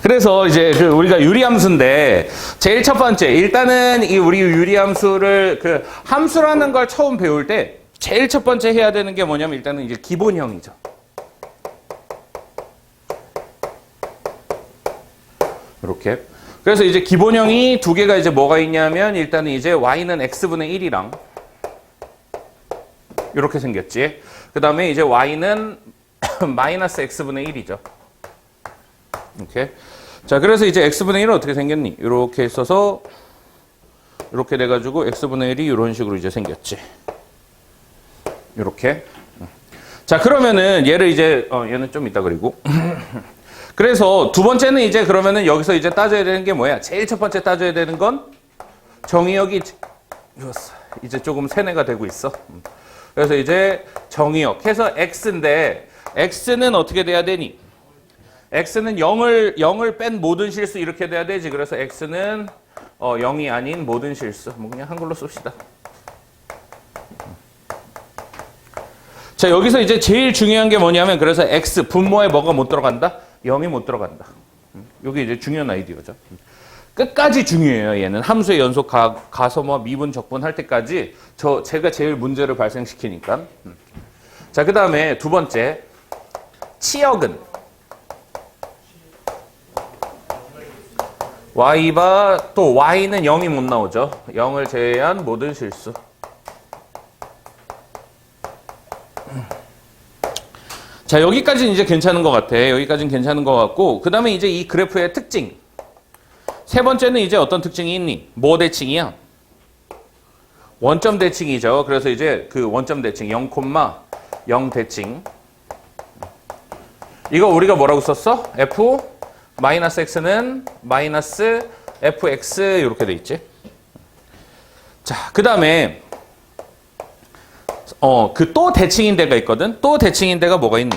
그래서 이제 우리가 유리함수인데 제일 첫 번째 일단은 이 우리 유리함수를 함수라는 걸 처음 배울 때 제일 첫 번째 해야 되는 게 뭐냐면 일단은 이제 기본형이죠. 이렇게. 그래서 이제 기본형이 두 개가 이제 뭐가 있냐면 일단은 이제 y는 x분의 1이랑 이렇게 생겼지. 그 다음에 이제 y는 마이너스 x분의 1이죠. 이렇게. 자, 그래서 이제 x분의 1은 어떻게 생겼니? 이렇게 있어서 이렇게 돼가지고 x분의 1이 이런 식으로 이제 생겼지. 이렇게. 자, 그러면은 얘를 이제 얘는 좀 이따 그리고. 그래서 두 번째는 이제 그러면은 여기서 이제 따져야 되는 게 뭐야? 제일 첫 번째 따져야 되는 건 정의역이 이제 조금 세뇌가 되고 있어. 그래서 이제 정의역 해서 x인데 x는 어떻게 돼야 되니? x는 0을 뺀 모든 실수 이렇게 돼야 되지. 그래서 x는 0이 아닌 모든 실수. 뭐 그냥 한글로 씁시다. 자, 여기서 이제 제일 중요한 게 뭐냐면 그래서 x 분모에 뭐가 못 들어간다? 0이 못 들어간다. 여기 이제 중요한 아이디어죠. 끝까지 중요해요. 얘는 함수의 연속 가서 뭐 미분 적분 할 때까지 제가 제일 문제를 발생시키니까. 자, 그 다음에 두 번째 치역은 y가 또 y는 0이 못 나오죠. 0을 제외한 모든 실수. 자, 여기까지는 이제 괜찮은 것 같아. 여기까지는 괜찮은 것 같고, 그 다음에 이제 이 그래프의 특징. 세 번째는 이제 어떤 특징이 있니? 뭐 대칭이야? 원점 대칭이죠. 그래서 이제 그 원점 대칭 0,0 대칭. 이거 우리가 뭐라고 썼어? f 마이너스 x는 마이너스 fx 이렇게 돼 있지. 자, 그 다음에 그 또 대칭인 데가 있거든. 또 대칭인 데가 뭐가 있니?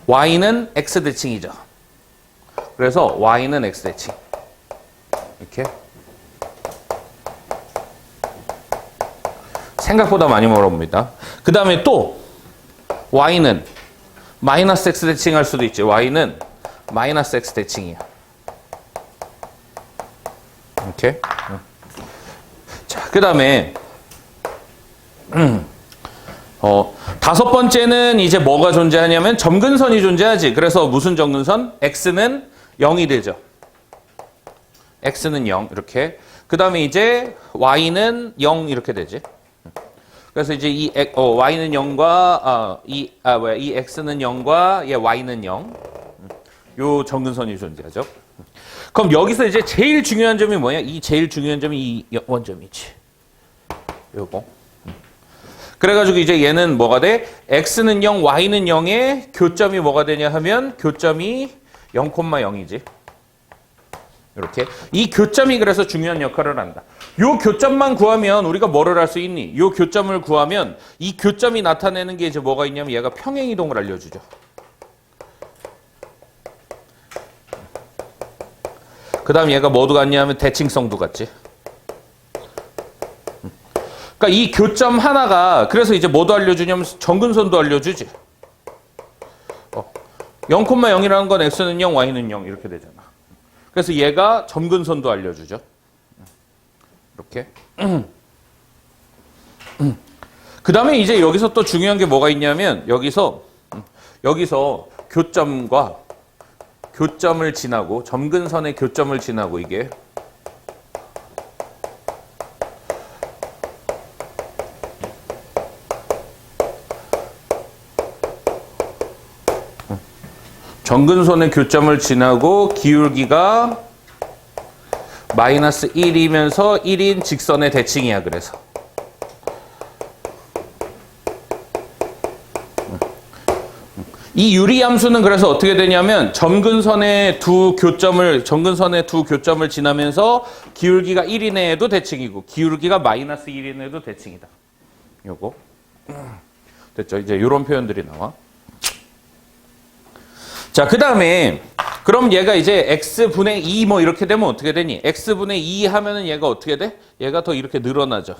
y는 x 대칭이죠. 그래서 y는 x 대칭. 이렇게. 생각보다 많이 물어봅니다. 그 다음에 또 y는 마이너스 x 대칭 할 수도 있지. y는 마이너스 x 대칭이야. 이렇게. 자, 그 다음에 다섯 번째는 이제 뭐가 존재하냐면 점근선이 존재하지. 그래서 무슨 점근선? x는 0이 되죠. x는 0 이렇게. 그 다음에 이제 y는 0 이렇게 되지. 그래서 이제 이 y는 0과 이 x는 0과 얘 y는 0. 요 점근선이 존재하죠. 그럼 여기서 이제 제일 중요한 점이 뭐냐? 이 제일 중요한 점이 이 원점이지. 요거. 그래가지고 이제 얘는 뭐가 돼? x는 0, y는 0의 교점이 뭐가 되냐 하면 교점이 0,0이지. 이렇게. 이 교점이 그래서 중요한 역할을 한다. 요 교점만 구하면 우리가 뭐를 할 수 있니? 요 교점을 구하면 이 교점이 나타내는 게 이제 뭐가 있냐면 얘가 평행이동을 알려주죠. 그 다음 얘가 뭐도 같냐 하면 대칭성도 같지. 그러니까 이 교점 하나가 그래서 이제 뭐도 알려주냐면 점근선도 알려주지. 0,0이라는 건 x는 0, y는 0 이렇게 되잖아. 그래서 얘가 점근선도 알려주죠. 이렇게. 그 다음에 이제 여기서 또 중요한 게 뭐가 있냐면 여기서 교점을 지나고 점근선의 교점을 지나고 이게 점근선의 교점을 지나고 기울기가 마이너스 1이면서 1인 직선의 대칭이야. 그래서 이 유리함수는 그래서 어떻게 되냐면 점근선의 두 교점을 지나면서 기울기가 1인에도 대칭이고 기울기가 마이너스 1인에도 대칭이다. 요거 됐죠? 이제 이런 표현들이 나와. 자, 그 다음에 그럼 얘가 이제 x분의 2 뭐 이렇게 되면 어떻게 되니? x분의 2 하면은 얘가 어떻게 돼? 얘가 더 이렇게 늘어나죠.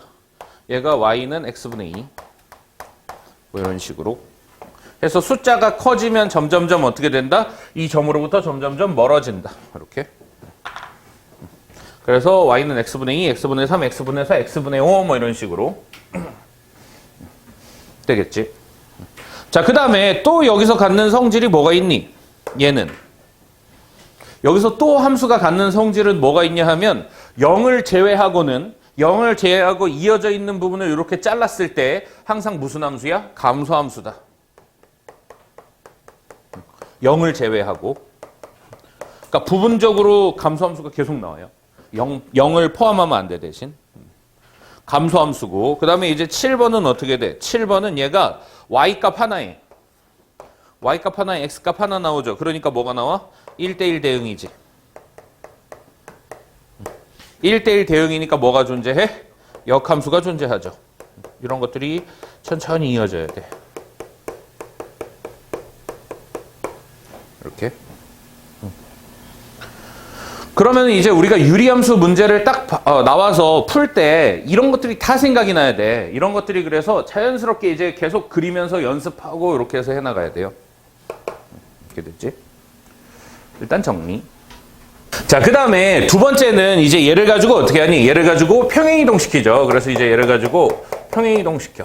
얘가 y는 x분의 2 뭐 이런 식으로 해서 숫자가 커지면 점점점 어떻게 된다? 이 점으로부터 점점점 멀어진다. 이렇게. 그래서 y는 x분의 2, x분의 3, x분의 4, x분의 5 뭐 이런 식으로 되겠지. 자, 그 다음에 또 여기서 갖는 성질이 뭐가 있니? 얘는. 여기서 또 함수가 갖는 성질은 뭐가 있냐 하면 0을 제외하고 이어져 있는 부분을 이렇게 잘랐을 때 항상 무슨 함수야? 감소함수다. 0을 제외하고. 그러니까 부분적으로 감소함수가 계속 나와요. 0을 포함하면 안 돼, 대신. 감소함수고. 그 다음에 이제 7번은 어떻게 돼? 7번은 얘가 y값 하나에 y값 하나에 x값 하나 나오죠. 그러니까 뭐가 나와? 1대1 대응이지. 1대1 대응이니까 뭐가 존재해? 역함수가 존재하죠. 이런 것들이 천천히 이어져야 돼. 이렇게. 그러면 이제 우리가 유리함수 문제를 딱 나와서 풀 때 이런 것들이 다 생각이 나야 돼. 이런 것들이 그래서 자연스럽게 이제 계속 그리면서 연습하고 이렇게 해서 해나가야 돼요. 이렇게 됐지? 일단 정리. 자, 그 다음에 두 번째는 이제 얘를 가지고 어떻게 하니? 얘를 가지고 평행이동 시키죠. 그래서 이제 얘를 가지고 평행이동 시켜.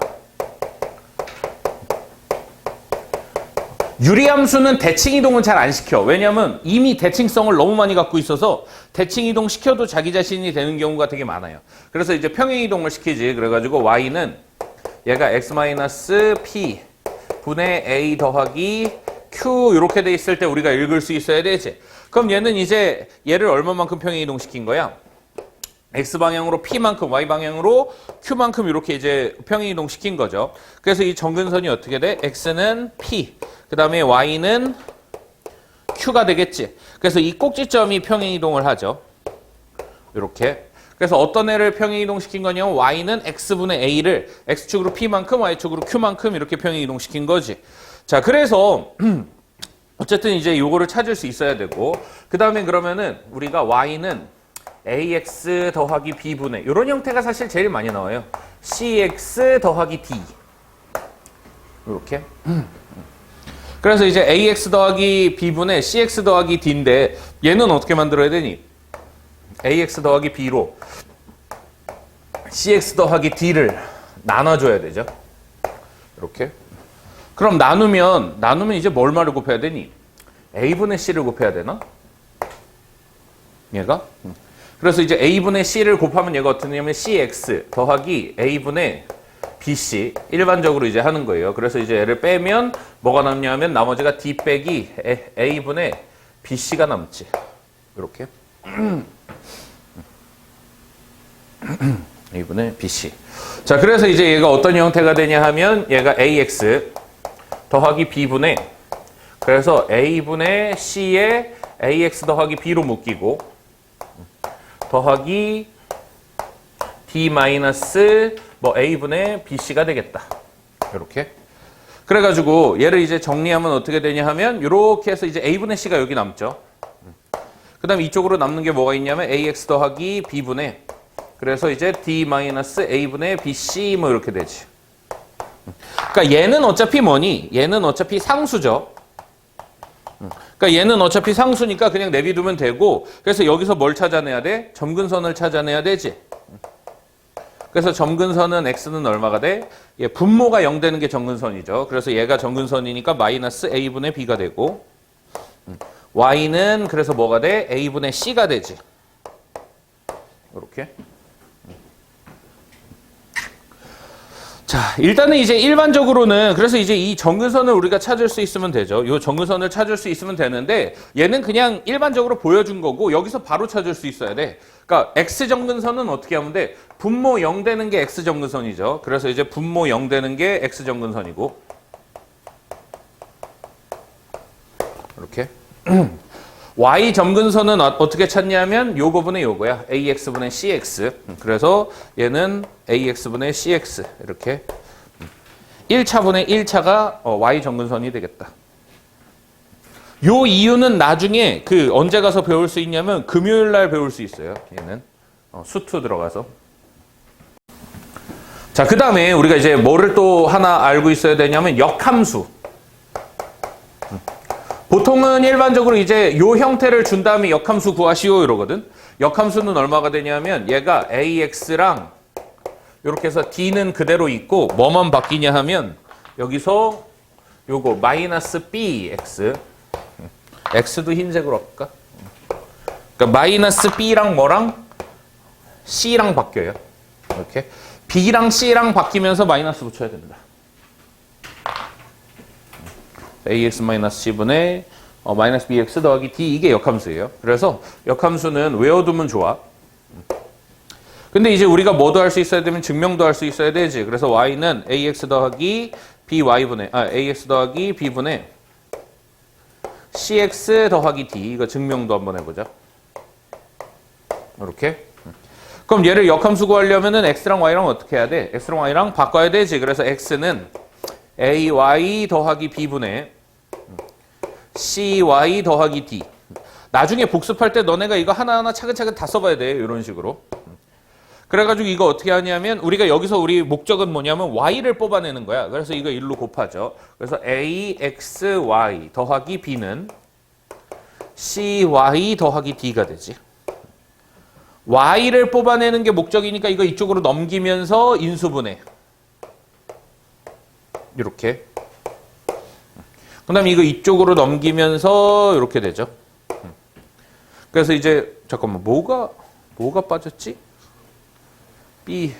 유리함수는 대칭이동은 잘 안 시켜. 왜냐하면 이미 대칭성을 너무 많이 갖고 있어서 대칭이동 시켜도 자기 자신이 되는 경우가 되게 많아요. 그래서 이제 평행이동을 시키지. 그래가지고 y는 얘가 x-p 분의 a 더하기 q 이렇게 돼 있을 때 우리가 읽을 수 있어야 되지. 그럼 얘는 이제 얘를 얼마만큼 평행이동 시킨 거야? x방향으로 p만큼, y방향으로 q만큼 이렇게 이제 평행이동 시킨 거죠. 그래서 이 정근선이 어떻게 돼? x는 p, 그 다음에 y는 q가 되겠지. 그래서 이 꼭지점이 평행이동을 하죠. 이렇게. 그래서 어떤 애를 평행이동 시킨 거냐면 y는 x분의 a를 x축으로 p만큼, y축으로 q만큼 이렇게 평행이동 시킨 거지. 자, 그래서 어쨌든 이제 요거를 찾을 수 있어야 되고, 그 다음에 그러면은 우리가 y는 ax 더하기 b분의 이런 형태가 사실 제일 많이 나와요. cx 더하기 d 이렇게. 그래서 이제 ax 더하기 b분의 cx 더하기 d인데 얘는 어떻게 만들어야 되니? ax 더하기 b로 cx 더하기 d를 나눠줘야 되죠. 이렇게. 그럼 나누면 이제 뭘말을 곱해야 되니? a분의 c를 곱해야 되나? 얘가? 그래서 이제 a분의 c를 곱하면 얘가 어떻게 되냐면 cx 더하기 a분의 bc 일반적으로 이제 하는 거예요. 그래서 이제 얘를 빼면 뭐가 남냐 하면 나머지가 d 빼기 a분의 bc가 남지. 이렇게. a분의 bc. 자, 그래서 이제 얘가 어떤 형태가 되냐 하면 얘가 ax 더하기 b분의 그래서 a분의 c에 ax 더하기 b로 묶이고 더하기 d 마이너스 뭐 a분의 bc가 되겠다. 이렇게. 그래가지고 얘를 이제 정리하면 어떻게 되냐 하면 이렇게 해서 이제 a분의 c가 여기 남죠. 그 다음에 이쪽으로 남는 게 뭐가 있냐면 ax 더하기 b분의 그래서 이제 d 마이너스 a분의 bc 뭐 이렇게 되지. 그러니까 얘는 어차피 뭐니? 얘는 어차피 상수죠. 그러니까 얘는 어차피 상수니까 그냥 내비두면 되고 그래서 여기서 뭘 찾아내야 돼? 점근선을 찾아내야 되지. 그래서 점근선은 x는 얼마가 돼? 얘 분모가 0 되는 게 점근선이죠. 그래서 얘가 점근선이니까 마이너스 a분의 b가 되고 y는 그래서 뭐가 돼? a분의 c가 되지. 이렇게. 자, 일단은 이제 일반적으로는 그래서 이제 이 정근선을 우리가 찾을 수 있으면 되죠. 이 정근선을 찾을 수 있으면 되는데 얘는 그냥 일반적으로 보여준 거고 여기서 바로 찾을 수 있어야 돼. 그러니까 x 정근선은 어떻게 하면 돼? 분모 0 되는 게 x 정근선이죠. 그래서 이제 분모 0 되는 게 x 정근선이고 이렇게. y 점근선은 어떻게 찾냐면 요거분의 요거야. ax분의 cx. 그래서 얘는 ax분의 cx 이렇게 1차분의 1차가 y 점근선이 되겠다. 요 이유는 나중에 그 언제 가서 배울 수 있냐면 금요일 날 배울 수 있어요. 얘는 수투 들어가서. 자, 그 다음에 우리가 이제 뭐를 또 하나 알고 있어야 되냐면 역함수. 보통은 일반적으로 이제 요 형태를 준 다음에 역함수 구하시오 이러거든. 역함수는 얼마가 되냐면 얘가 AX랑 이렇게 해서 D는 그대로 있고 뭐만 바뀌냐 하면 여기서 요거 마이너스 BX X도 흰색으로 할까? 그러니까 마이너스 B랑 뭐랑 C랑 바뀌어요. 이렇게 B랑 C랑 바뀌면서 마이너스 붙여야 됩니다. AX 마이너스 C분의 마이너스 BX 더하기 D 이게 역함수예요. 그래서 역함수는 외워두면 좋아. 근데 이제 우리가 뭐도 할 수 있어야 되면 증명도 할 수 있어야 되지. 그래서 Y는 AX 더하기 BY분의 AX 더하기 B분의 CX 더하기 D 이거 증명도 한번 해보자. 이렇게. 그럼 얘를 역함수 구하려면은 X랑 Y랑 어떻게 해야 돼? X랑 Y랑 바꿔야 되지. 그래서 X는 AY 더하기 B분의 CY 더하기 D. 나중에 복습할 때 너네가 이거 하나하나 차근차근 다 써봐야 돼. 이런 식으로. 그래가지고 이거 어떻게 하냐면 우리가 여기서 우리 목적은 뭐냐면 Y를 뽑아내는 거야. 그래서 이거 1로 곱하죠. 그래서 AXY 더하기 B는 CY 더하기 D가 되지. Y를 뽑아내는 게 목적이니까 이거 이쪽으로 넘기면서 인수분해. 이렇게. 그 다음에 이거 이쪽으로 넘기면서 이렇게 되죠. 그래서 이제 잠깐만 뭐가 빠졌지? BX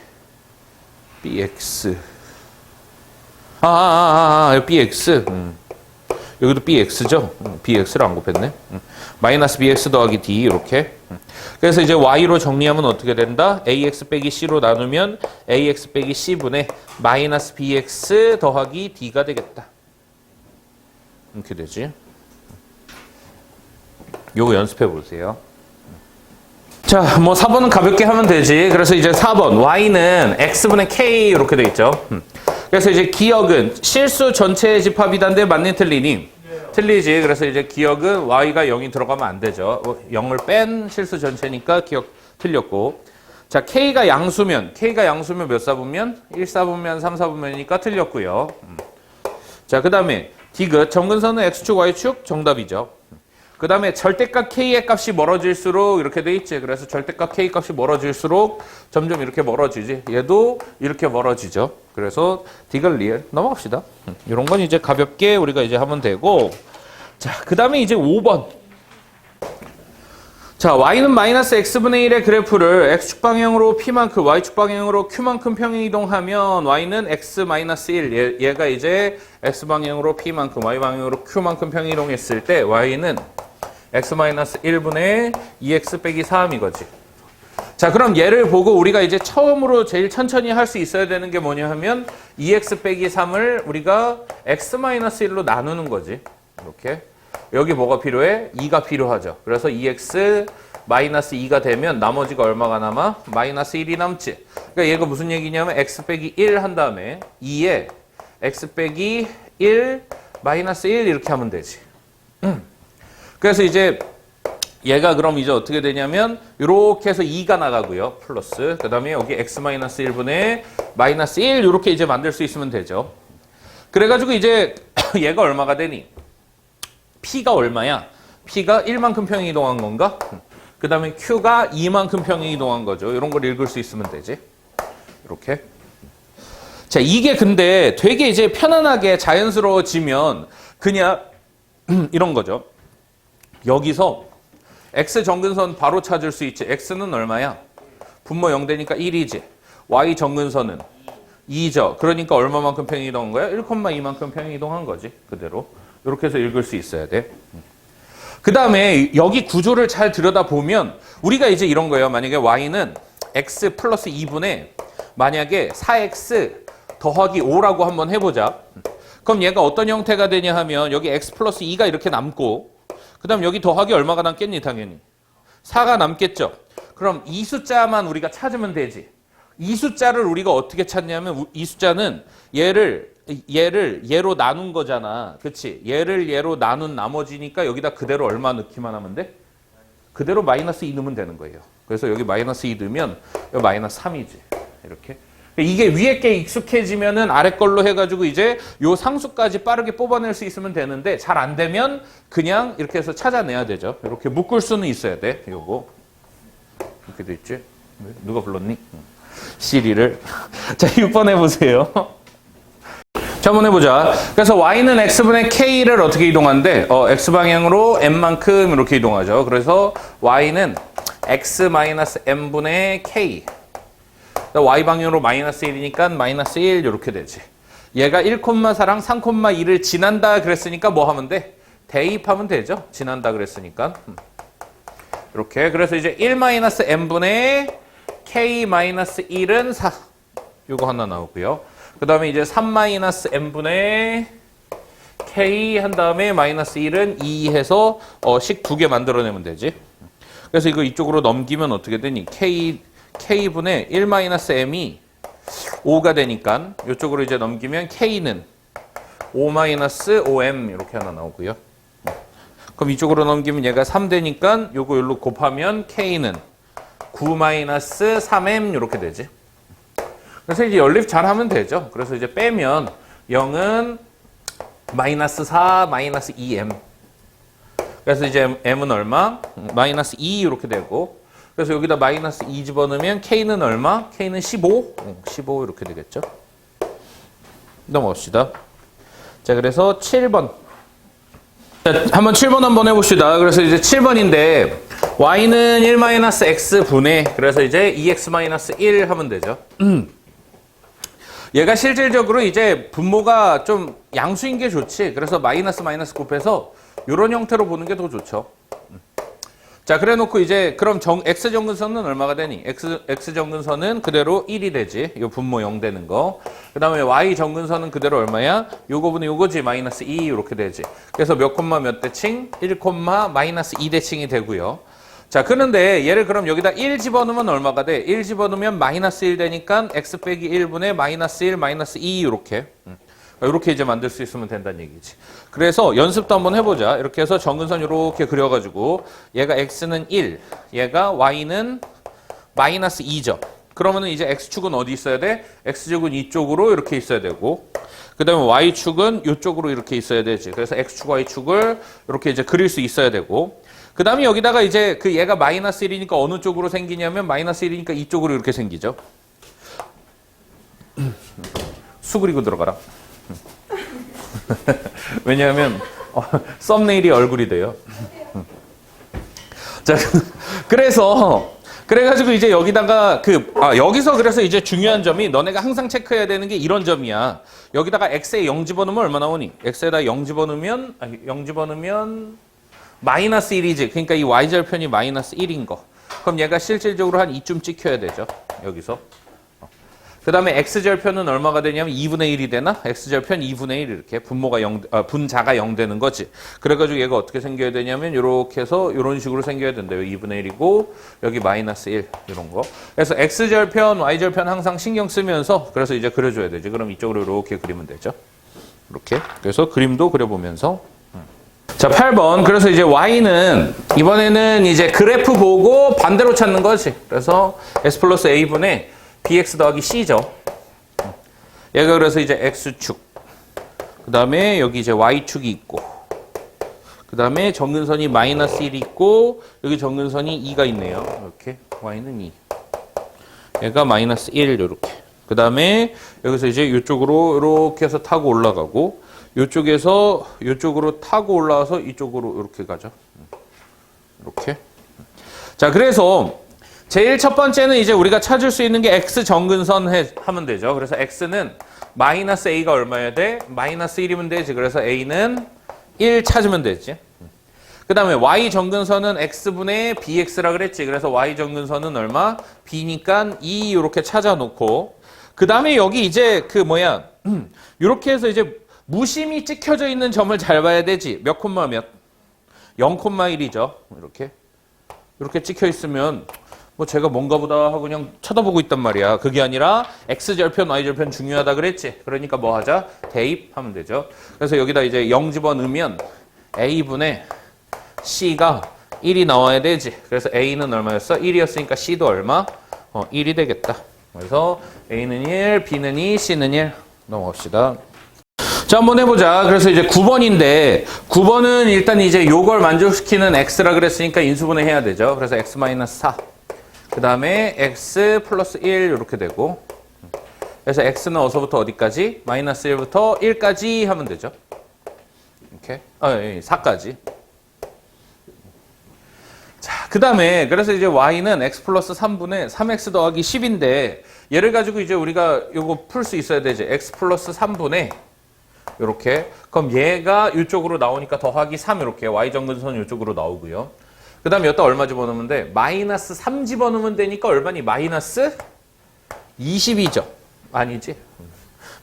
BX 여기도 BX죠? BX를 안 곱했네. 마이너스 BX 더하기 D 이렇게. 그래서 이제 Y로 정리하면 어떻게 된다? AX 빼기 C로 나누면 AX 빼기 C분의 마이너스 BX 더하기 D가 되겠다. 이렇게 되지. 요거 연습해 보세요. 자, 뭐 4번은 가볍게 하면 되지. 그래서 이제 4번 Y는 X분의 K 이렇게 돼 있죠. 그래서 이제 기억은 실수 전체의 집합이단데 맞니 틀리니? 틀리지. 그래서 이제 기억은 Y가 0이 들어가면 안 되죠. 0을 뺀 실수 전체니까 기억 틀렸고. 자, K가 양수면 몇 사분면? 1사분면, 3사분면이니까 틀렸고요. 자, 그 다음에 디귿, 정근선은 X축, Y축 정답이죠. 그 다음에 절대값 K의 값이 멀어질수록 이렇게 돼 있지. 그래서 절대값 K 값이 멀어질수록 점점 이렇게 멀어지지. 얘도 이렇게 멀어지죠. 그래서 디귿 리얼 넘어갑시다. 이런 건 이제 가볍게 우리가 이제 하면 되고. 자, 그 다음에 이제 5번. 자, Y는 마이너스 X분의 1의 그래프를 X축 방향으로 P만큼, Y축 방향으로 Q만큼 평행 이동하면 Y는 X 마이너스 1. 얘가 이제 X 방향으로 P만큼, Y 방향으로 Q만큼 평행 이동했을 때 Y는 X 마이너스 1분의 2X 빼기 3 이거지. 자, 그럼 얘를 보고 우리가 이제 처음으로 제일 천천히 할 수 있어야 되는 게 뭐냐 하면 2X 빼기 3을 우리가 X 마이너스 1로 나누는 거지. 이렇게. 여기 뭐가 필요해? 2가 필요하죠. 그래서 2x 마이너스 2가 되면 나머지가 얼마가 남아? 마이너스 1이 남지. 그러니까 얘가 무슨 얘기냐면 x 빼기 1 한 다음에 2에 x 빼기 1 마이너스 1 이렇게 하면 되지. 그래서 이제 얘가 그럼 이제 어떻게 되냐면 이렇게 해서 2가 나가고요. 플러스 그 다음에 여기 x 마이너스 1분의 마이너스 1 이렇게 이제 만들 수 있으면 되죠. 그래가지고 이제 얘가 얼마가 되니? P가 얼마야? P가 1만큼 평행 이동한 건가? 그 다음에 Q가 2만큼 평행 이동한 거죠. 이런 걸 읽을 수 있으면 되지. 이렇게. 자, 이게 근데 되게 이제 편안하게 자연스러워지면 그냥 이런 거죠. 여기서 X 정근선 바로 찾을 수 있지. X는 얼마야? 분모 0 되니까 1이지. Y 정근선은 2죠. 그러니까 얼마만큼 평행 이동한 거야? 1,2만큼 평행 이동한 거지. 그대로. 이렇게 해서 읽을 수 있어야 돼. 그 다음에 여기 구조를 잘 들여다보면 우리가 이제 이런 거예요. 만약에 Y는 X 플러스 2분의 만약에 4X 더하기 5라고 한번 해보자. 그럼 얘가 어떤 형태가 되냐 하면 여기 X 플러스 2가 이렇게 남고 그 다음 여기 더하기 얼마가 남겠니? 당연히 4가 남겠죠. 그럼 이 숫자만 우리가 찾으면 되지. 이 숫자를 우리가 어떻게 찾냐면 이 숫자는 얘를 얘로 나눈 거잖아. 그치? 얘를 얘로 나눈 나머지니까 여기다 그대로 얼마 넣기만 하면 돼? 그대로 마이너스 2 넣으면 되는 거예요. 그래서 여기 마이너스 2 넣으면 여기 마이너스 3이지. 이렇게. 이게 위에 게 익숙해지면은 아래 걸로 해가지고 이제 요 상수까지 빠르게 뽑아낼 수 있으면 되는데 잘 안 되면 그냥 이렇게 해서 찾아내야 되죠. 이렇게 묶을 수는 있어야 돼. 요거 이렇게 돼 있지? 누가 불렀니? 시리를. 자, 6번 해보세요. 자, 한번 해보자. 그래서 y는 x분의 k를 어떻게 이동하는데 x방향으로 m만큼 이렇게 이동하죠. 그래서 y는 x-m분의 k. y방향으로 마이너스 1이니까 마이너스 1 이렇게 되지. 얘가 1,4랑 3,2를 지난다 그랬으니까 뭐 하면 돼? 대입하면 되죠. 지난다 그랬으니까. 이렇게. 그래서 이제 1-m분의 k-1은 4. 요거 하나 나오고요. 그 다음에 이제 3-m분의 k 한 다음에 마이너스 1은 2 해서 식 두 개 만들어내면 되지. 그래서 이거 이쪽으로 넘기면 어떻게 되니? k분의 1-m이 5가 되니까 이쪽으로 이제 넘기면 k는 5-5m 이렇게 하나 나오고요. 그럼 이쪽으로 넘기면 얘가 3 되니까 요거 여기로 곱하면 k는 9-3m 이렇게 되지. 그래서 이제 연립 잘 하면 되죠. 그래서 이제 빼면 0은 -4, -2m. 그래서 이제 m은 얼마? -2 이렇게 되고. 그래서 여기다 -2 집어넣으면 k는 얼마? k는 15? 15 이렇게 되겠죠. 넘어갑시다. 자, 그래서 7번. 자, 한번 7번 한번 해봅시다. 그래서 이제 7번인데 y는 1-x분의 그래서 이제 2x-1 하면 되죠. 얘가 실질적으로 이제 분모가 좀 양수인 게 좋지. 그래서 마이너스 곱해서 이런 형태로 보는 게 더 좋죠. 자, 그래 놓고 이제 그럼 x 정근선은 얼마가 되니? x 정근선은 그대로 1이 되지. 요 분모 0 되는 거. 그 다음에 y 정근선은 그대로 얼마야? 요거분의 요거지. -2 이렇게 되지. 그래서 몇 콤마 몇 대칭? 1, -2 대칭이 되고요. 자, 그런데 얘를 그럼 여기다 1 집어넣으면 얼마가 돼? 1 집어넣으면 -1 되니까 x 빼기 1분의 -1, -2 이렇게. 이렇게 이제 만들 수 있으면 된다는 얘기지. 그래서 연습도 한번 해보자. 이렇게 해서 정근선 이렇게 그려가지고 얘가 x는 1, 얘가 y는 -2죠. 그러면은 이제 x축은 어디 있어야 돼? x축은 이쪽으로 이렇게 있어야 되고, 그 다음에 y축은 이쪽으로 이렇게 있어야 되지. 그래서 x축, y축을 이렇게 이제 그릴 수 있어야 되고, 그 다음에 여기다가 이제 그 얘가 -1이니까 어느 쪽으로 생기냐면 -1이니까 이쪽으로 이렇게 생기죠. 수 그리고 들어가라. 왜냐하면 썸네일이 얼굴이 돼요. 자, 그래가지고 이제 여기다가 여기서 그래서 이제 중요한 점이 너네가 항상 체크해야 되는 게 이런 점이야. 여기다가 x에 0 집어넣으면 얼마 나오니? x에다 0 집어넣으면 -1이지. 그러니까 이 y절편이 -1인 거. 그럼 얘가 실질적으로 한 이쯤 찍혀야 되죠. 여기서. 그 다음에 x절편은 얼마가 되냐면 2분의 1이 되나? x절편 2분의 1 이렇게 분자가 0 되는 거지. 그래가지고 얘가 어떻게 생겨야 되냐면 이렇게 해서 이런 식으로 생겨야 된대요. 2분의 1이고 여기 -1 이런 거. 그래서 x절편, y절편 항상 신경 쓰면서 그래서 이제 그려줘야 되지. 그럼 이쪽으로 이렇게 그리면 되죠. 이렇게. 그래서 그림도 그려보면서. 자, 8번. 그래서 이제 y는 이번에는 이제 그래프 보고 반대로 찾는 거지. 그래서 s 플러스 a분의 bx 더하기 c죠. 얘가 그래서 이제 x축. 그 다음에 여기 이제 y축이 있고. 그 다음에 정근선이 -1이 있고, 여기 정근선이 2가 있네요. 이렇게. y는 2. 얘가 -1 이렇게. 그 다음에 여기서 이제 이쪽으로 이렇게 해서 타고 올라가고, 이쪽에서 이쪽으로 타고 올라와서 이쪽으로 이렇게 가죠. 이렇게. 자, 그래서 제일 첫 번째는 이제 우리가 찾을 수 있는 게 x 정근선 하면 되죠. 그래서 x는 -a가 얼마여야 돼? -1이면 되지. 그래서 a는 1 찾으면 되지. 그 다음에 y 정근선은 x분의 bx라 그랬지. 그래서 y 정근선은 얼마? b니까 2 이렇게 찾아놓고, 그 다음에 여기 이제 이렇게 해서 이제 무심히 찍혀져 있는 점을 잘 봐야 되지. 몇 콤마 몇? 0,1이죠. 이렇게 찍혀 있으면 제가 뭔가 보다 하고 그냥 쳐다보고 있단 말이야. 그게 아니라 x절편, y절편 중요하다 그랬지. 그러니까 뭐 하자? 대입하면 되죠. 그래서 여기다 이제 0 집어넣으면 a분의 c가 1이 나와야 되지. 그래서 a는 얼마였어? 1이었으니까 c도 얼마? 1이 되겠다. 그래서 A는 1, B는 2, C는 1. 넘어갑시다. 자, 한번 해보자. 그래서 이제 9번인데 9번은 일단 이제 요걸 만족시키는 x라 그랬으니까 인수분해 해야 되죠. 그래서 x-4. 그 다음에 x 플러스 1 이렇게 되고, 그래서 x는 어디서부터 어디까지? 마이너스 1부터 1까지 하면 되죠. 이렇게 4까지. 자, 그 다음에 그래서 이제 y는 x 플러스 3분의 3x 더하기 10인데 얘를 가지고 이제 우리가 요거 풀 수 있어야 되지. x 플러스 3분의 요렇게. 그럼 얘가 이쪽으로 나오니까 더하기 3 이렇게 y정근선 이쪽으로 나오고요. 그 다음에 여기다 얼마 집어넣으면 돼? 마이너스 3 집어넣으면 되니까 얼마니? 마이너스 20이죠. 아니지?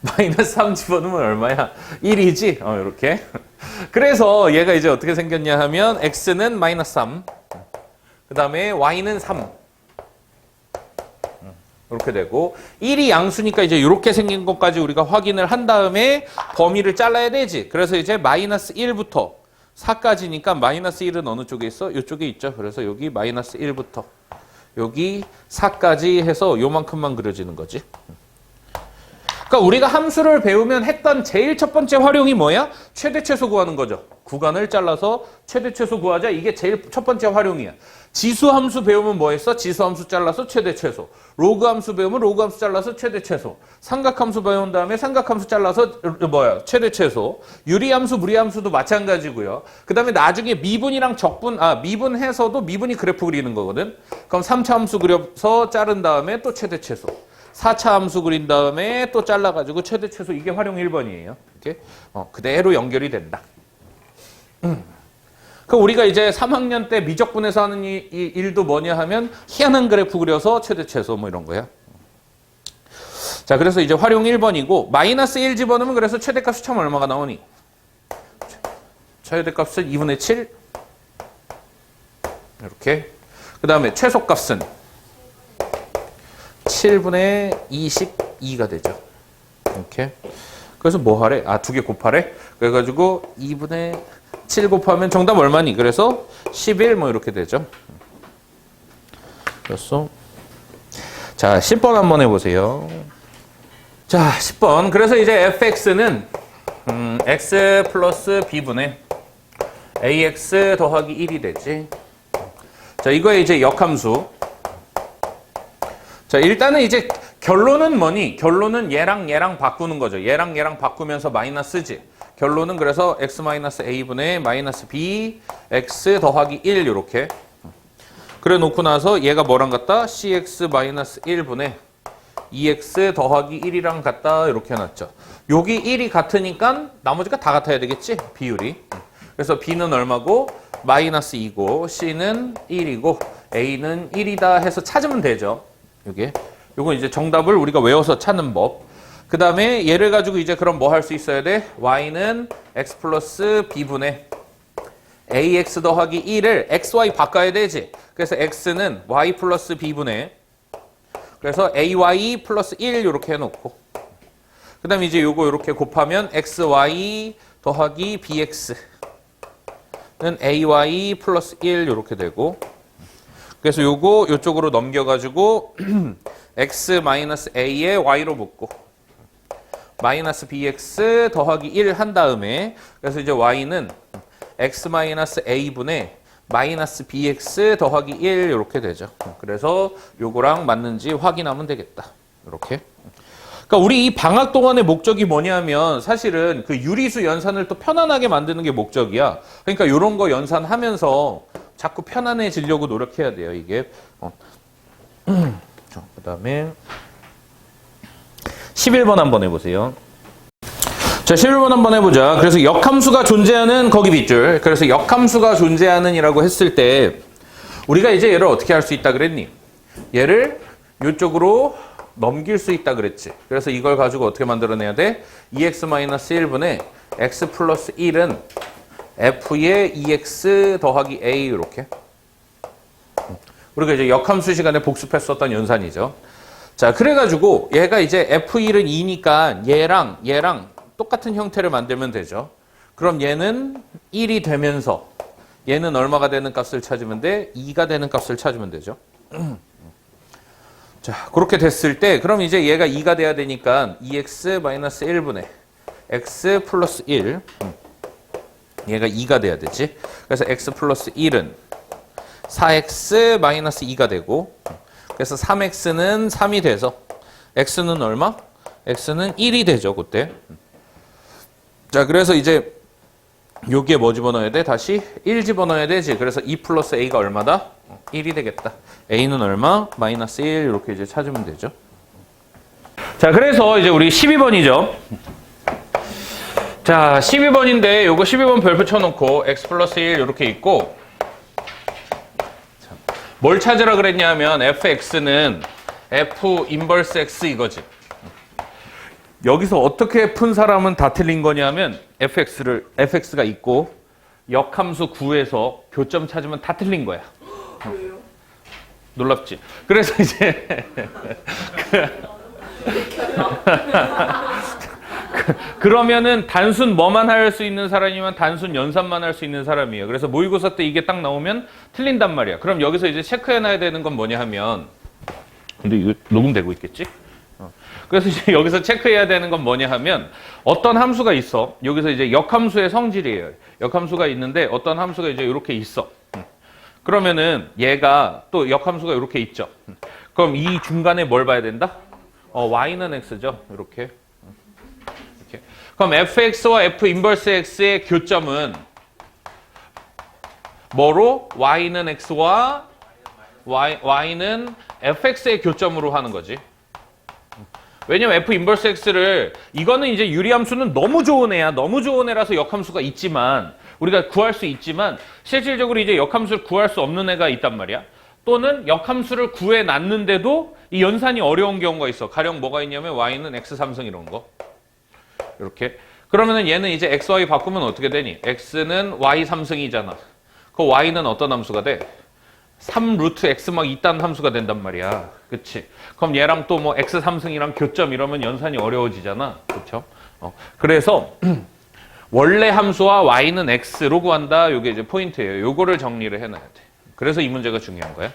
마이너스 3 집어넣으면 얼마야? 1이지? 이렇게. 그래서 얘가 이제 어떻게 생겼냐 하면 x는 마이너스 3. 그 다음에 y는 3. 이렇게 되고 1이 양수니까 이제 이렇게 생긴 것까지 우리가 확인을 한 다음에 범위를 잘라야 되지. 그래서 이제 마이너스 1부터 4까지니까 마이너스 1은 어느 쪽에 있어? 이쪽에 있죠. 그래서 여기 마이너스 1부터 여기 4까지 해서 요만큼만 그려지는 거지. 그러니까 우리가 함수를 배우면 했던 제일 첫 번째 활용이 뭐야? 최대 최소 구하는 거죠. 구간을 잘라서 최대 최소 구하자. 이게 제일 첫 번째 활용이야. 지수 함수 배우면 뭐 했어? 지수 함수 잘라서 최대 최소. 로그 함수 배우면 로그 함수 잘라서 최대 최소. 삼각 함수 배운 다음에 삼각 함수 잘라서 최대 최소. 유리 함수, 무리 함수도 마찬가지고요. 그다음에 나중에 미분이랑 적분, 미분해서도 미분이 그래프 그리는 거거든. 그럼 3차 함수 그려서 자른 다음에 또 최대 최소. 4차 함수 그린 다음에 또 잘라가지고 최대 최소. 이게 활용 1번이에요. 이렇게 그대로 연결이 된다. 그 우리가 이제 3학년 때 미적분에서 하는 이 일도 뭐냐 하면 희한한 그래프 그려서 최대 최소 뭐 이런 거야. 자, 그래서 이제 활용 1번이고 마이너스 1 집어넣으면 그래서 최대값 수참 얼마가 나오니? 최대값은 2분의 7 이렇게. 그 다음에 최소값은 7분의 22가 되죠. 이렇게. 그래서 뭐 하래? 두 개 곱하래? 그래가지고 2분의 7 곱하면 정답 얼마니? 그래서 11 뭐 이렇게 되죠. 그래서 자, 10번 한번 해보세요. 자, 10번. 그래서 이제 fx는 x 플러스 b분의 ax 더하기 1이 되지. 자, 이거에 이제 역함수. 자, 일단은 이제 결론은 뭐니? 결론은 얘랑 바꾸는 거죠. 얘랑 바꾸면서 마이너스지. 결론은 그래서 x-a분의 마이너스 b x 더하기 1 이렇게. 그래 놓고 나서 얘가 뭐랑 같다? cx-1분의 2x 더하기 1이랑 같다 이렇게 해놨죠. 여기 1이 같으니까 나머지가 다 같아야 되겠지? 비율이. 그래서 b는 얼마고? 마이너스 2고 c는 1이고 a는 1이다 해서 찾으면 되죠. 요거 이제 정답을 우리가 외워서 찾는 법. 그 다음에 얘를 가지고 이제 그럼 뭐 할 수 있어야 돼? y는 x 플러스 b분의 ax 더하기 1을 xy 바꿔야 되지. 그래서 x는 y 플러스 b분의 그래서 ay 플러스 1 이렇게 해놓고 그 다음에 이제 요거 이렇게 곱하면 xy 더하기 bx는 ay 플러스 1 이렇게 되고 그래서 요거 요쪽으로 넘겨가지고 x-a에 y로 묶고 마이너스 bx 더하기 1 한 다음에 그래서 이제 y는 x-a분의 마이너스 bx 더하기 1 이렇게 되죠. 그래서 요거랑 맞는지 확인하면 되겠다. 이렇게. 그러니까 우리 이 방학 동안의 목적이 뭐냐면 사실은 그 유리수 연산을 또 편안하게 만드는 게 목적이야. 그러니까 요런 거 연산하면서 자꾸 편안해지려고 노력해야 돼요. 이게. 그 다음에 11번 한번 해보세요. 자, 11번 한번 해보자. 그래서 역함수가 존재하는 거기 빗줄. 그래서 역함수가 존재하는 이라고 했을 때 우리가 이제 얘를 어떻게 할 수 있다 그랬니? 얘를 이쪽으로 넘길 수 있다 그랬지. 그래서 이걸 가지고 어떻게 만들어내야 돼? 2x-1분의 x 플러스 1은 f의 2x 더하기 a 이렇게. 우리가 이제 역함수 시간에 복습했었던 연산이죠. 자, 그래가지고 얘가 이제 f1은 2니까 얘랑 똑같은 형태를 만들면 되죠. 그럼 얘는 1이 되면서 얘는 얼마가 되는 값을 찾으면 돼? 2가 되는 값을 찾으면 되죠. 자, 그렇게 됐을 때 그럼 이제 얘가 2가 돼야 되니까 2x-1분의 x 플러스 1 얘가 2가 돼야 되지. 그래서 x 플러스 1은 4x-2가 되고 그래서 3x는 3이 돼서 x는 얼마? x는 1이 되죠, 그때. 자, 그래서 이제 여기에 뭐 집어넣어야 돼? 다시 1 집어넣어야 되지. 그래서 2 플러스 a가 얼마다? 1이 되겠다. a는 얼마? 마이너스 1 이렇게 이제 찾으면 되죠. 자, 그래서 이제 우리 12번이죠. 자, 12번인데 요거 12번 별표 쳐놓고 x 플러스 1 이렇게 있고 뭘 찾으라 그랬냐 하면 fx는 f 인버스 x 이거지. 여기서 어떻게 푼 사람은 다 틀린 거냐면 fx가 있고 역함수 구해서 교점 찾으면 다 틀린 거야. 왜요? 놀랍지? 그래서 이제 그러면은 단순 뭐만 할 수 있는 사람이면 단순 연산만 할 수 있는 사람이에요. 그래서 모의고사 때 이게 딱 나오면 틀린단 말이야. 그럼 여기서 이제 체크해놔야 되는 건 뭐냐 하면 근데 이거 녹음되고 있겠지? 그래서 이제 여기서 체크해야 되는 건 뭐냐 하면 어떤 함수가 있어. 여기서 이제 역함수의 성질이에요. 역함수가 있는데 어떤 함수가 이제 이렇게 있어. 그러면은 얘가 또 역함수가 이렇게 있죠. 그럼 이 중간에 뭘 봐야 된다? y는 x죠. 이렇게. 그럼 fx와 f 인버스 x의 교점은 뭐로? y는 x와 y는 fx의 교점으로 하는 거지. 왜냐면 f 인버스 x를 이거는 이제 유리함수는 너무 좋은 애야. 너무 좋은 애라서 역함수가 있지만 우리가 구할 수 있지만 실질적으로 이제 역함수를 구할 수 없는 애가 있단 말이야. 또는 역함수를 구해놨는데도 이 연산이 어려운 경우가 있어. 가령 뭐가 있냐면 y는 x 3승 이런 거. 이렇게. 그러면은 얘는 이제 x, y 바꾸면 어떻게 되니? x는 y 3승이잖아. 그 y는 어떤 함수가 돼? 3 루트 x 막 이딴 함수가 된단 말이야. 그치? 그럼 얘랑 또 뭐 x 3승이랑 교점 이러면 연산이 어려워지잖아. 그쵸? 그래서 원래 함수와 y는 x로 구한다. 요게 이제 포인트예요. 요거를 정리를 해놔야 돼. 그래서 이 문제가 중요한 거야.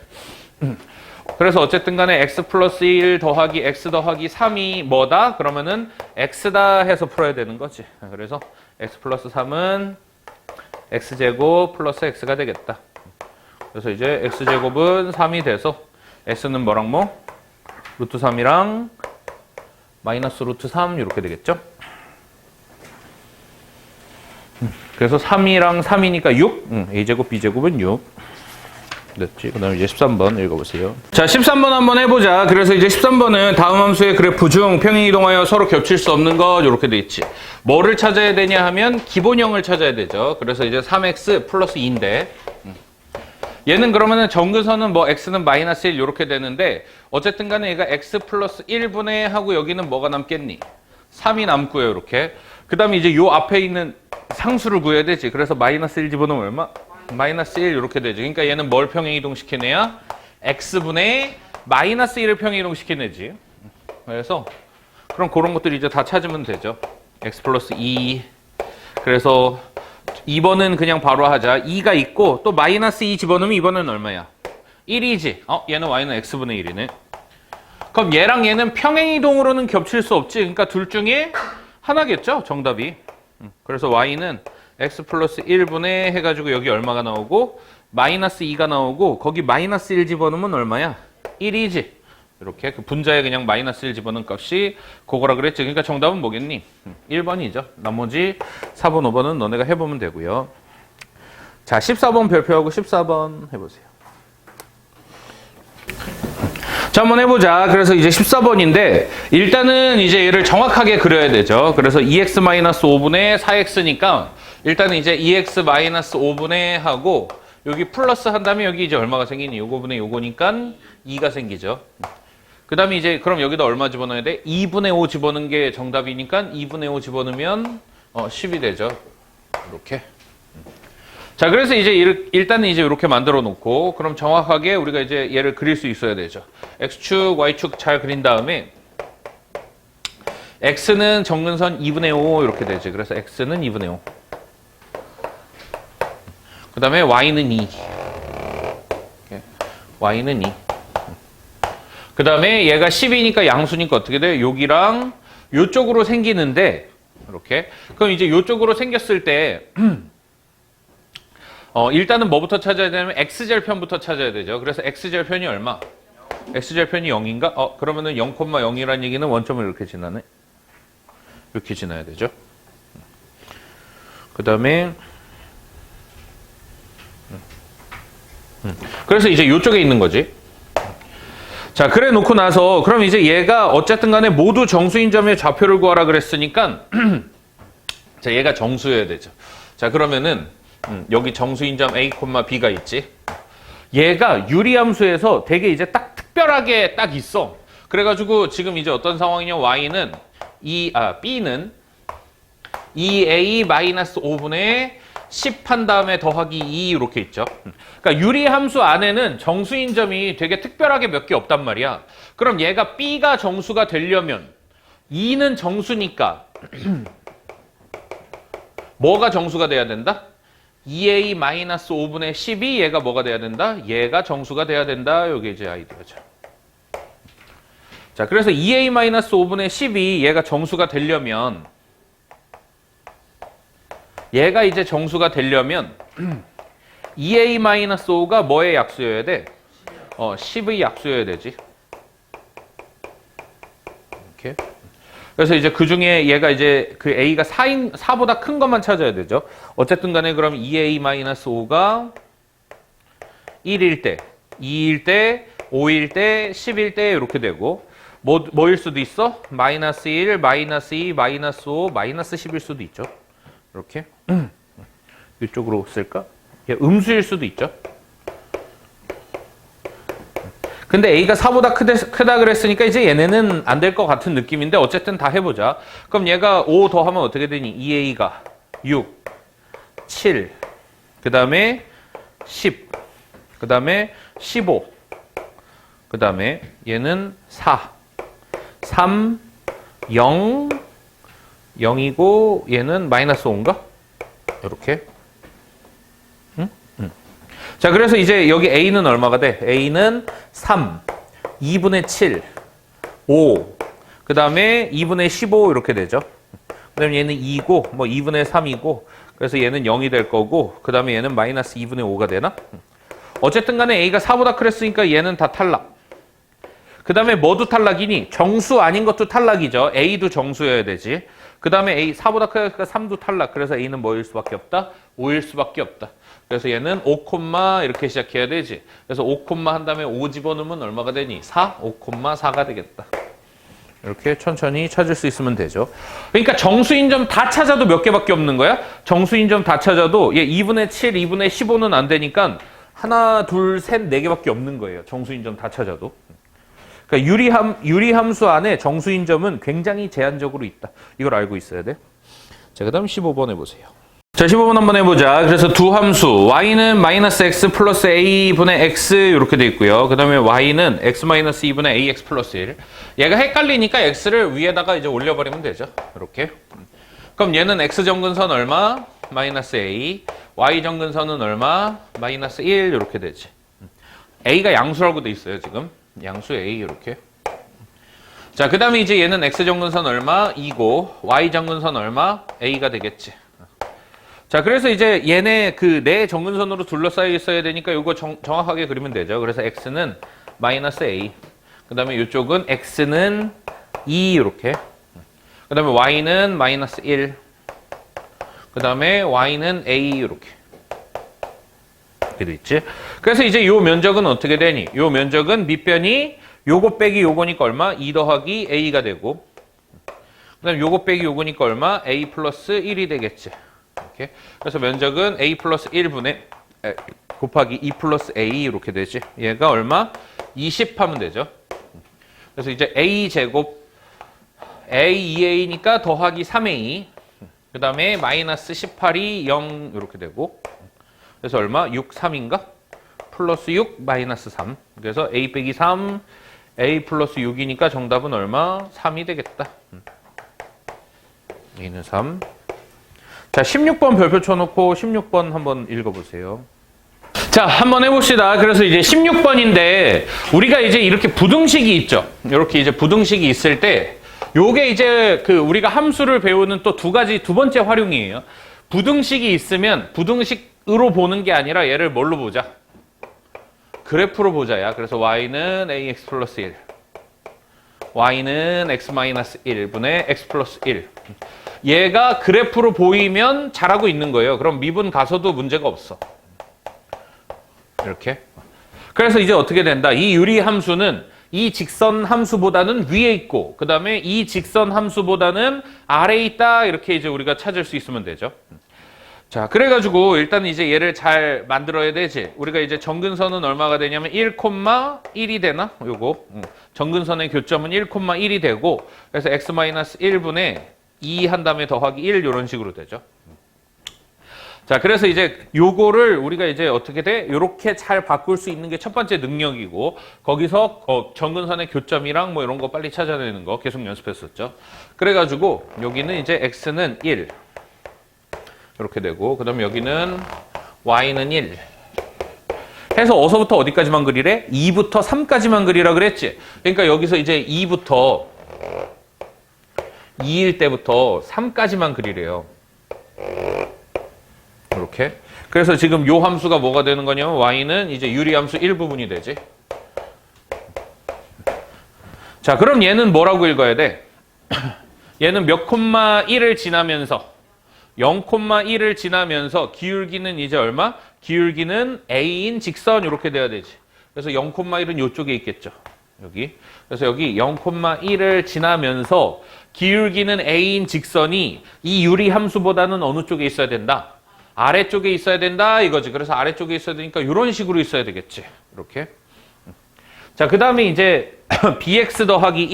그래서 어쨌든 간에 x 플러스 1 더하기 x 더하기 3이 뭐다? 그러면은 x다 해서 풀어야 되는 거지. 그래서 x 플러스 3은 x제곱 플러스 x가 되겠다. 그래서 이제 x제곱은 3이 돼서 x는 뭐랑 뭐? 루트 3이랑 마이너스 루트 3 이렇게 되겠죠? 그래서 3이랑 3이니까 6. a제곱 b제곱은 6. 됐지? 그 다음에 이제 13번 읽어보세요. 자, 13번 한번 해보자. 그래서 이제 13번은 다음 함수의 그래프 중 평행이동하여 서로 겹칠 수 없는 것 이렇게 돼 있지. 뭐를 찾아야 되냐 하면 기본형을 찾아야 되죠. 그래서 이제 3x 플러스 2인데 얘는 그러면은 정근선은 뭐 x는 마이너스 1 이렇게 되는데 어쨌든 간에 얘가 x 플러스 1분의 하고 여기는 뭐가 남겠니? 3이 남고요. 이렇게. 그 다음에 이제 요 앞에 있는 상수를 구해야 되지. 그래서 마이너스 1 집어넣으면 얼마? 마이너스 1 이렇게 되죠. 그러니까 얘는 뭘 평행이동시키네야? x분의 마이너스 1을 평행이동시키네지. 그래서 그럼 그런 것들 이제 다 찾으면 되죠. x 플러스 2. 그래서 2번은 그냥 바로 하자. 2가 있고 또 마이너스 2 집어넣으면 2번은 얼마야? 1이지. 얘는 y는 x분의 1이네. 그럼 얘랑 얘는 평행이동으로는 겹칠 수 없지. 그러니까 둘 중에 하나겠죠. 정답이. 그래서 y는 x 플러스 1분의 해가지고 여기 얼마가 나오고 마이너스 2가 나오고 거기 마이너스 1 집어넣으면 얼마야? 1이지. 이렇게 그 분자에 그냥 마이너스 1 집어넣은 값이 그거라 그랬지. 그러니까 정답은 뭐겠니? 1번이죠. 나머지 4번, 5번은 너네가 해보면 되고요. 자, 14번 별표하고 14번 해보세요. 자, 한번 해보자. 그래서 이제 14번인데 일단은 이제 얘를 정확하게 그려야 되죠. 그래서 2x-5분의 4x니까 일단은 이제 2x-5분의 하고 여기 플러스 한 다음에 여기 이제 얼마가 생기니? 요거분의 요거니까 2가 생기죠. 그 다음에 이제 그럼 여기다 얼마 집어넣어야 돼? 2분의 5 집어넣는 게 정답이니까 2분의 5 집어넣으면 10이 되죠. 이렇게. 자, 그래서 이제 일단은 이제 이렇게 만들어 놓고 그럼 정확하게 우리가 이제 얘를 그릴 수 있어야 되죠. x축, y축 잘 그린 다음에 x는 정근선 2분의 5 이렇게 되지. 그래서 x는 2분의 5. 그 다음에 y는 2. y는 2. 그 다음에 얘가 10이니까 양수니까 어떻게 돼? 여기랑 요쪽으로 생기는데 이렇게. 그럼 이제 요쪽으로 생겼을 때 일단은 뭐부터 찾아야 되냐면 x절편부터 찾아야 되죠. 그래서 x절편이 얼마? x절편이 0인가? 그러면은 0,0이라는 얘기는 원점을 이렇게 지나네. 이렇게 지나야 되죠. 그 다음에 그래서 이제 이쪽에 있는 거지. 자, 그래 놓고 나서 그럼 이제 얘가 어쨌든 간에 모두 정수인 점의 좌표를 구하라 그랬으니까 자, 얘가 정수여야 되죠. 자, 그러면은 여기 정수인 점 A, B가 있지. 얘가 유리함수에서 되게 이제 딱 특별하게 딱 있어. 그래가지고 지금 이제 어떤 상황이냐? B는 2A-5분의 10 한 다음에 더하기 2 이렇게 있죠. 그러니까 유리함수 안에는 정수인 점이 되게 특별하게 몇 개 없단 말이야. 그럼 얘가 B가 정수가 되려면 2는 정수니까 뭐가 정수가 돼야 된다? 2A-5분의 10이 얘가 뭐가 돼야 된다? 얘가 정수가 돼야 된다. 이게 이제 아이디어죠. 자, 그래서 2A-5분의 10이 얘가 정수가 되려면 얘가 이제 정수가 되려면 2A-5가 뭐의 약수여야 돼? 10의 약수여야 되지. 이렇게. 그래서 이제 그 중에 얘가 이제 그 A가 4보다 큰 것만 찾아야 되죠. 어쨌든 간에 그럼 2A-5가 1일 때, 2일 때, 5일 때, 10일 때 이렇게 되고 뭐일 수도 있어? 마이너스 1, 마이너스 2, 마이너스 5, 마이너스 10일 수도 있죠. 이렇게. 이쪽으로 쓸까? 음수일 수도 있죠. 근데 A가 4보다 크다 그랬으니까 이제 얘네는 안 될 것 같은 느낌인데 어쨌든 다 해보자. 그럼 얘가 5 더하면 어떻게 되니? 2A가 6, 7, 그 다음에 10, 그 다음에 15, 그 다음에 얘는 4, 3, 0, 0이고 얘는 마이너스 5인가? 이렇게. 자, 그래서 이제 여기 A는 얼마가 돼? A는 3, 2분의 7, 5, 그 다음에 2분의 15 이렇게 되죠. 그 다음에 얘는 2고, 뭐 2분의 3이고, 그래서 얘는 0이 될 거고, 그 다음에 얘는 마이너스 2분의 5가 되나? 어쨌든 간에 A가 4보다 크랬으니까 얘는 다 탈락. 그 다음에 뭐도 탈락이니? 정수 아닌 것도 탈락이죠. A도 정수여야 되지. 그 다음에 A 4보다 크니까 3도 탈락. 그래서 A는 뭐일 수밖에 없다? 5일 수밖에 없다. 그래서 얘는 5, 이렇게 시작해야 되지. 그래서 5, 한 다음에 5 집어넣으면 얼마가 되니? 4, 5,4가 되겠다. 이렇게 천천히 찾을 수 있으면 되죠. 그러니까 정수인 점 다 찾아도 몇 개밖에 없는 거야? 정수인 점 다 찾아도 얘 2분의 7, 2분의 15는 안 되니까 하나, 둘, 셋, 네 개밖에 없는 거예요. 정수인 점 다 찾아도. 그러니까 유리함수 안에 정수인 점은 굉장히 제한적으로 있다. 이걸 알고 있어야 돼. 자, 그 다음 15번 해보세요. 자, 15번 한번 해보자. 그래서 두 함수 y는 마이너스 x 플러스 a분의 x 이렇게 돼 있고요. 그 다음에 y는 x 마이너스 2분의 ax 플러스 1. 얘가 헷갈리니까 x를 위에다가 이제 올려버리면 되죠. 이렇게. 그럼 얘는 x 정근선 얼마? 마이너스 a. y 정근선은 얼마? 마이너스 1 이렇게 되지. a가 양수라고 돼 있어요, 지금. 양수 a 이렇게. 자, 그 다음에 이제 얘는 x 정근선 얼마? 2고 y 정근선 얼마? a가 되겠지. 자, 그래서 이제 얘네 그 네 정근선으로 둘러싸여 있어야 되니까 이거 정확하게 그리면 되죠. 그래서 x는 마이너스 a. 그 다음에 이쪽은 x는 2 이렇게. 그 다음에 y는 마이너스 1. 그 다음에 y는 a 이렇게. 이렇게 돼 있지. 그래서 이제 요 면적은 어떻게 되니? 요 면적은 밑변이 요거 빼기 요거니까 얼마? 2 더하기 a가 되고. 그 다음에 요거 빼기 요거니까 얼마? a 플러스 1이 되겠지. 이렇게. 그래서 면적은 a 플러스 1분의 곱하기 2 플러스 a 이렇게 되지. 얘가 얼마? 20 하면 되죠. 그래서 이제 a 제곱 a 2a니까 더하기 3a. 그 다음에 마이너스 18이 0 이렇게 되고. 그래서 얼마? 6, 3인가? 플러스 6, 마이너스 3. 그래서 a 빼기 3, a 플러스 6이니까 정답은 얼마? 3이 되겠다. a는 3. 자, 16번 별표 쳐놓고 16번 한번 읽어보세요. 자, 한번 해봅시다. 그래서 이제 16번인데, 우리가 이제 이렇게 부등식이 있죠. 이렇게 이제 부등식이 있을 때, 요게 이제 우리가 함수를 배우는 또 두 번째 활용이에요. 부등식이 있으면 부등식으로 보는 게 아니라 얘를 뭘로 보자? 그래프로 보자야. 그래서 y는 ax 플러스 1. y는 x 마이너스 1분의 x 플러스 1. 얘가 그래프로 보이면 잘하고 있는 거예요. 그럼 미분 가서도 문제가 없어. 이렇게. 그래서 이제 어떻게 된다? 이 유리 함수는 이 직선 함수보다는 위에 있고, 그 다음에 이 직선 함수보다는 아래에 있다. 이렇게 이제 우리가 찾을 수 있으면 되죠. 자, 그래가지고 일단 이제 얘를 잘 만들어야 되지. 우리가 이제 정근선은 얼마가 되냐면 1,1이 되나? 요거. 정근선의 교점은 1,1이 되고, 그래서 x-1분의 2 한 다음에 더하기 1 이런 식으로 되죠. 자, 그래서 이제 요거를 우리가 이제 어떻게 돼? 요렇게 잘 바꿀 수 있는 게 첫 번째 능력이고, 거기서 정근선의 교점이랑 뭐 이런 거 빨리 찾아내는 거 계속 연습했었죠. 그래가지고 여기는 이제 x는 1 이렇게 되고, 그 다음에 여기는 y는 1 해서 어서부터 어디까지만 그리래? 2부터 3까지만 그리라 그랬지. 그러니까 여기서 이제 2일 때부터 3까지만 그리래요. 이렇게. 그래서 지금 요 함수가 뭐가 되는 거냐면 y는 이제 유리함수 1부분이 되지. 자, 그럼 얘는 뭐라고 읽어야 돼? 얘는 몇 콤마 1을 지나면서 0,1을 지나면서 기울기는 이제 얼마? 기울기는 a인 직선 이렇게 돼야 되지. 그래서 0,1은 이쪽에 있겠죠. 여기. 그래서 여기 0,1을 지나면서 기울기는 a인 직선이 이 유리 함수보다는 어느 쪽에 있어야 된다? 아래쪽에 있어야 된다 이거지. 그래서 아래쪽에 있어야 되니까 이런 식으로 있어야 되겠지. 이렇게. 자, 그 다음에 이제 bx 더하기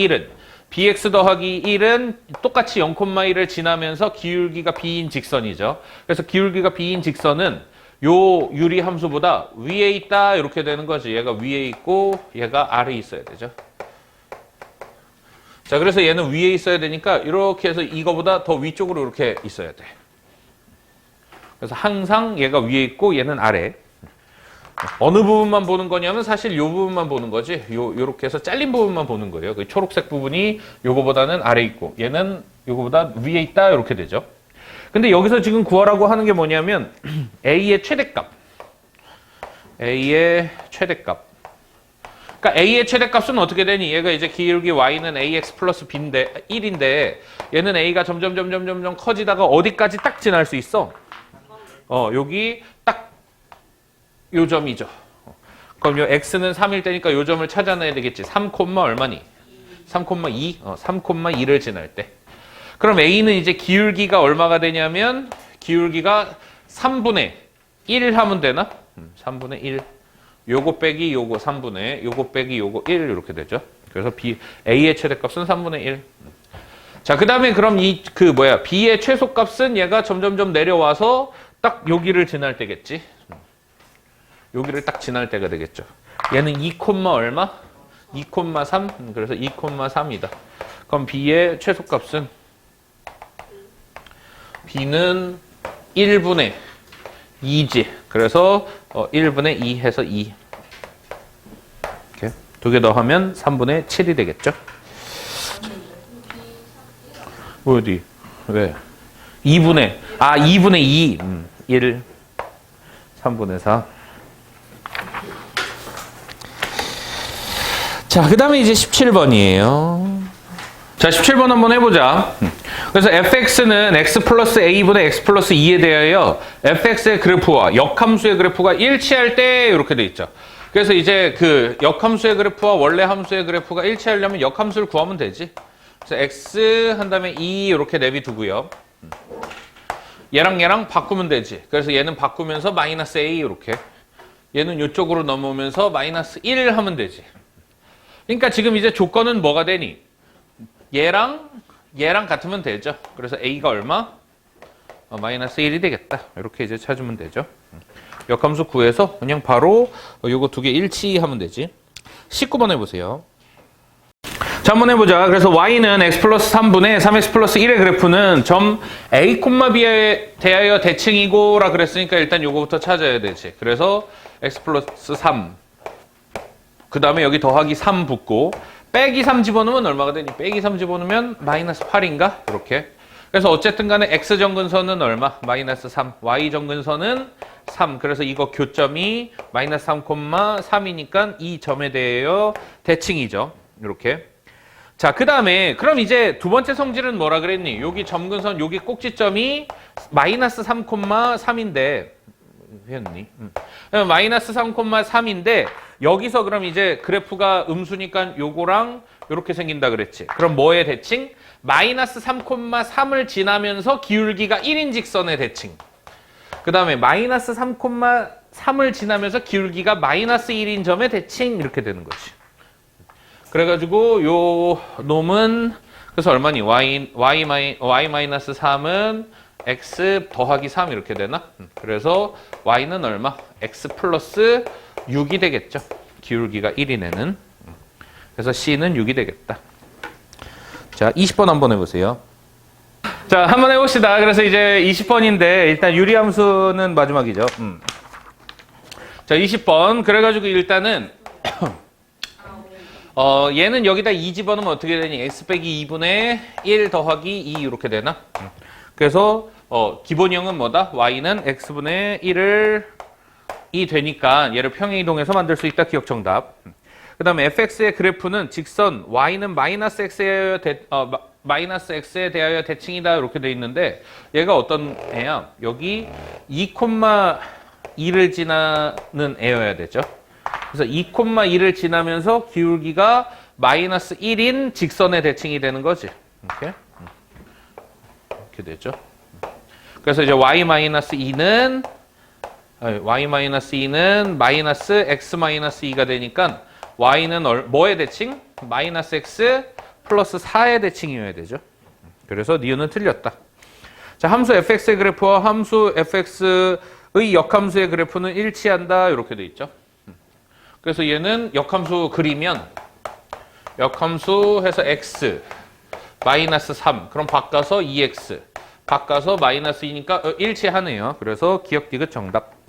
1은 똑같이 0,1을 지나면서 기울기가 b인 직선이죠. 그래서 기울기가 b인 직선은 요 유리 함수보다 위에 있다 이렇게 되는 거지. 얘가 위에 있고 얘가 아래에 있어야 되죠. 자, 그래서 얘는 위에 있어야 되니까 이렇게 해서 이거보다 더 위쪽으로 이렇게 있어야 돼. 그래서 항상 얘가 위에 있고 얘는 아래. 어느 부분만 보는 거냐면 사실 요 부분만 보는 거지. 요렇게 해서 잘린 부분만 보는 거예요. 그 초록색 부분이 요거보다는 아래 있고 얘는 요거보다 위에 있다 이렇게 되죠. 근데 여기서 지금 구하라고 하는 게 뭐냐면 a의 최대값. 그러니까 a의 최대값은 어떻게 되니? 얘가 이제 기울기 y는 ax 플러스 b인데 1인데 얘는 a가 점점 커지다가 어디까지 딱 지날 수 있어? 여기 딱 요 점이죠. 그럼 요 x는 3일 때니까 요 점을 찾아내야 되겠지. 3, 얼마니? 3,2? 3,2를 지날 때. 그럼 a는 이제 기울기가 얼마가 되냐면 기울기가 3분의 1 하면 되나? 3분의 1. 요거 빼기 요거 3분의 요거 빼기 요거 1 이렇게 되죠. 그래서 a의 최대값은 3분의 1. 자, 그 다음에 그럼 b의 최소값은 얘가 점점점 내려와서 딱 여기를 지날 때겠지. 여기를 딱 지날 때가 되겠죠. 얘는 2, 얼마? 2,3. 그래서 2,3이다. 그럼 b의 최소값은 b는 1분의 2지. 그래서 1분의 2 해서 2. 이렇게 두 개 더 하면 3분의 7이 되겠죠. 어디? 왜? 2분의 2. 1. 3분의 4. 자, 그 다음에 이제 17번이에요. 자, 17번 한번 해보자. 그래서 fx는 x 플러스 a분의 x 플러스 2에 대하여 fx의 그래프와 역함수의 그래프가 일치할 때 이렇게 돼 있죠. 그래서 이제 그 역함수의 그래프와 원래 함수의 그래프가 일치하려면 역함수를 구하면 되지. 그래서 x 한 다음에 2 이렇게 내비두고요. 얘랑 바꾸면 되지. 그래서 얘는 바꾸면서 마이너스 a 이렇게. 얘는 이쪽으로 넘어오면서 마이너스 1 하면 되지. 그러니까 지금 이제 조건은 뭐가 되니? 얘랑 같으면 되죠. 그래서 a가 얼마? 마이너스 1이 되겠다. 이렇게 이제 찾으면 되죠. 역함수 구해서 그냥 바로 요거 두 개 일치하면 되지. 19번 해보세요. 자, 한번 해보자. 그래서 y는 x 플러스 3분의 3x 플러스 1의 그래프는 점 a, b에 대하여 대칭이고 라 그랬으니까 일단 요거부터 찾아야 되지. 그래서 x 플러스 3. 그 다음에 여기 더하기 3 붙고 빼기 3 집어넣으면 얼마가 되니? 빼기 3 집어넣으면 마이너스 8인가? 이렇게. 그래서 어쨌든 간에 x 정근선은 얼마? 마이너스 3. y 정근선은 3. 그래서 이거 교점이 마이너스 3,3이니까 이 점에 대하여 대칭이죠. 이렇게. 자, 그 다음에 그럼 이제 두 번째 성질은 뭐라 그랬니? 여기 점근선, 여기 꼭지점이 마이너스 3,3인데 했니? 마이너스 3,3인데 여기서 그럼 이제 그래프가 음수니까 요거랑 요렇게 생긴다 그랬지. 그럼 뭐의 대칭? 마이너스 3,3을 지나면서 기울기가 1인 직선의 대칭. 그 다음에 마이너스 3,3을 지나면서 기울기가 마이너스 1인 점의 대칭 이렇게 되는 거지. 그래가지고 요 놈은 그래서 얼마니? y 마이너스 3은 x 더하기 3 이렇게 되나? 그래서 y는 얼마? x 플러스 6이 되겠죠. 기울기가 1인 애는. 그래서 c는 6이 되겠다. 자, 20번 한번 해보세요. 자, 한번 해봅시다. 그래서 이제 20번인데 일단 유리함수는 마지막이죠. 자, 20번. 그래가지고 일단은 얘는 여기다 2 집어넣으면 어떻게 되니? x 빼기 2분의 1 더하기 2 이렇게 되나? 그래서 기본형은 뭐다? y는 x분의 1을 2 되니까 얘를 평행이동해서 만들 수 있다. 기억 정답. 그 다음에 fx의 그래프는 직선 y는 마이너스 x에 대하여 대칭이다. 이렇게 돼 있는데 얘가 어떤 애야? 여기 2,2를 지나는 애여야 되죠. 그래서 2,2를 지나면서 기울기가 마이너스 1인 직선의 대칭이 되는 거지. 이렇게 되죠. 그래서 이제 y-2는 마이너스 x-2가 되니까 y는 뭐의 대칭? 마이너스 x 플러스 4의 대칭이어야 되죠. 그래서 니은은 틀렸다. 자, 함수 fx의 그래프와 함수 fx의 역함수의 그래프는 일치한다. 이렇게 돼 있죠. 그래서 얘는 역함수 그리면 역함수 해서 x 마이너스 3 그럼 바꿔서 2x 바꿔서 마이너스 2니까 일치하네요. 그래서 기억 디귿 정답.